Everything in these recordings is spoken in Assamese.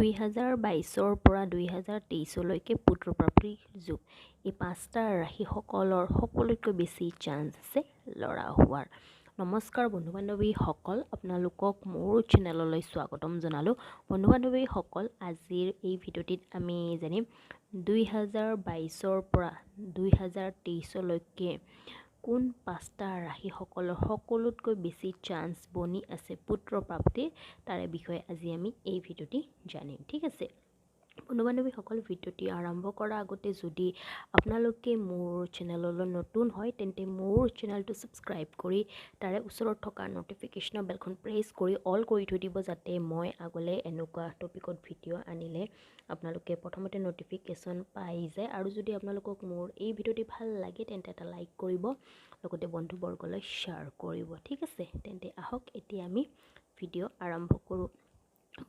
2022 পৰা 2023 লৈকে পুত্ৰ প্ৰাপ্তিৰ যুগ। এই পাঁচটা ৰাশিসকলৰ সকলোতকৈ বেছি চান্স আছে ল'ৰা হোৱাৰ। নমস্কাৰ বন্ধু বান্ধৱীসকল, আপোনালোকক মোৰ চেনেললৈ স্বাগতম জনালোঁ। বন্ধু বান্ধৱীসকল, আজিৰ এই ভিডিঅ'টিত আমি জানিম 2022 পৰা 2023 লৈকে কোন পাঁচটা ৰাশিসকলৰ সকলোতকৈ বেছি চান্স বনি আছে পুত্ৰ প্ৰাপ্তিৰ, তাৰে বিষয়ে আজি আমি এই ভিডিঅ'টি জানিম। ঠিক আছে বন্ধু বান্ধৱীসকল, ভিডিঅ'টি আৰম্ভ কৰাৰ আগতে যদি আপোনালোকে মোৰ চেনেললৈ নতুন হয় তেন্তে মোৰ চেনেলটো ছাবস্ক্ৰাইব কৰি তাৰে ওচৰত থকা ন'টিফিকেশ্যনৰ বেলখন প্ৰেছ কৰি অল কৰি থৈ দিব, যাতে মই আগলৈ এনেকুৱা টপিকত ভিডিঅ' আনিলে আপোনালোকে প্ৰথমতে ন'টিফিকেশ্যন পাই যায়। আৰু যদি আপোনালোকক মোৰ এই ভিডিঅ'টি ভাল লাগে তেন্তে এটা লাইক কৰিব, লগতে বন্ধুবৰ্গলৈ শ্বেয়াৰ কৰিব। ঠিক আছে, তেন্তে আহক এতিয়া আমি ভিডিঅ' আৰম্ভ কৰোঁ।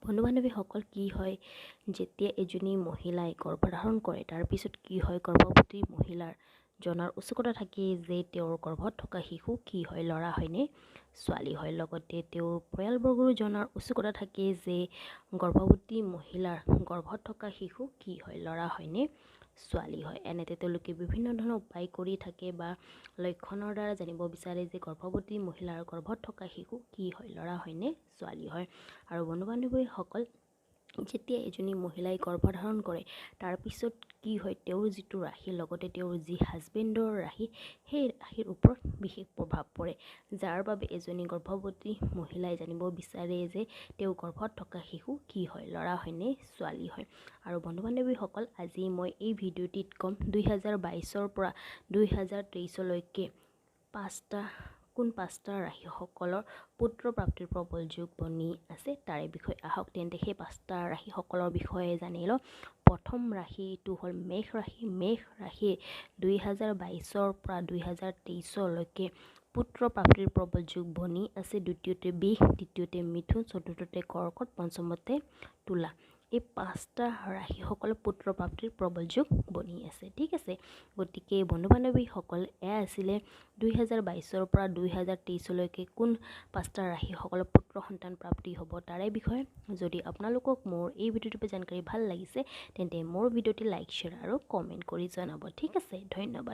বন্ধু বান্ধৱীসকল, কি হয় যেতিয়া এজনী মহিলাই গৰ্ভধাৰণ কৰে তাৰপিছত কি হয়, গৰ্ভৱতী মহিলাৰ জনাৰ উৎসুকতা থাকে যে তেওঁৰ গৰ্ভত থকা শিশু কি হয়, ল'ৰা হয়নে ছোৱালী হয়। লগতে তেওঁৰ পৰিয়ালবৰ্গৰো জনাৰ উৎসুকতা থাকে যে গৰ্ভৱতী মহিলাৰ গৰ্ভত থকা শিশু কি হয়, ল'ৰা হয়নে ছোৱালী হয়। এনেতে তেওঁলোকে বিভিন্ন ধৰণৰ উপায় কৰি থাকে বা লক্ষণৰ দ্বাৰা জানিব বিচাৰে যে গৰ্ভৱতী মহিলাৰ গৰ্ভত থকা শিশু কি হয়, ল'ৰা হয়নে ছোৱালী হয়। আৰু বন্ধু বান্ধৱীসকল, যেতিয়া এজনী মহিলাই গৰ্ভধাৰণ কৰে তাৰপিছত কি হয়, তেওঁৰ যিটো ৰাশি লগতে তেওঁৰ যি হাজবেণ্ডৰ ৰাশি, সেই ৰাশিৰ ওপৰত বিশেষ প্ৰভাৱ পৰে, যাৰ বাবে এজনী গৰ্ভৱতী মহিলাই জানিব বিচাৰে যে তেওঁ গৰ্ভত থকা শিশু কি হয়, ল'ৰা হয়নে ছোৱালী হয়। আৰু বন্ধু বান্ধৱীসকল, আজি মই এই ভিডিঅ'টিত ক'ম 2022 পৰা 2023 লৈকে কোন পাঁচটা ৰাশিসকলৰ পুত্ৰ প্ৰাপ্তিৰ প্ৰবল যোগ বনি আছে তাৰে বিষয়ে। আহক তেন্তে সেই পাঁচটা ৰাশিসকলৰ বিষয়ে জানি লওঁ। প্ৰথম ৰাশিটো হ'ল মেষ ৰাশি। মেষ ৰাশিৰ 2022 পৰা 2023 লৈকে পুত্ৰ প্ৰাপ্তিৰ প্ৰবল যোগ বনি আছে। দ্বিতীয়তে বৃষ, তৃতীয়তে মিথুন, চতুৰ্থতে কৰ্কট, পঞ্চমতে তুলা। এই পাঁচটা ৰাশিসকলৰ পুত্ৰ প্ৰাপ্তিৰ প্ৰবল যোগ বনি আছে। ঠিক আছে, গতিকে বন্ধু বান্ধৱীসকল, এয়া আছিলে 2022 পৰা 2023 লৈকে কোন পাঁচটা ৰাশিসকলৰ পুত্ৰ সন্তান প্ৰাপ্তি হ'ব তাৰে বিষয়ে। যদি আপোনালোকক মোৰ এই ভিডিঅ'টোৰ জানকাৰী ভাল লাগিছে তেন্তে মোৰ ভিডিঅ'টি লাইক, শ্বেয়াৰ আৰু কমেণ্ট কৰি জনাব। ঠিক আছে, ধন্যবাদ।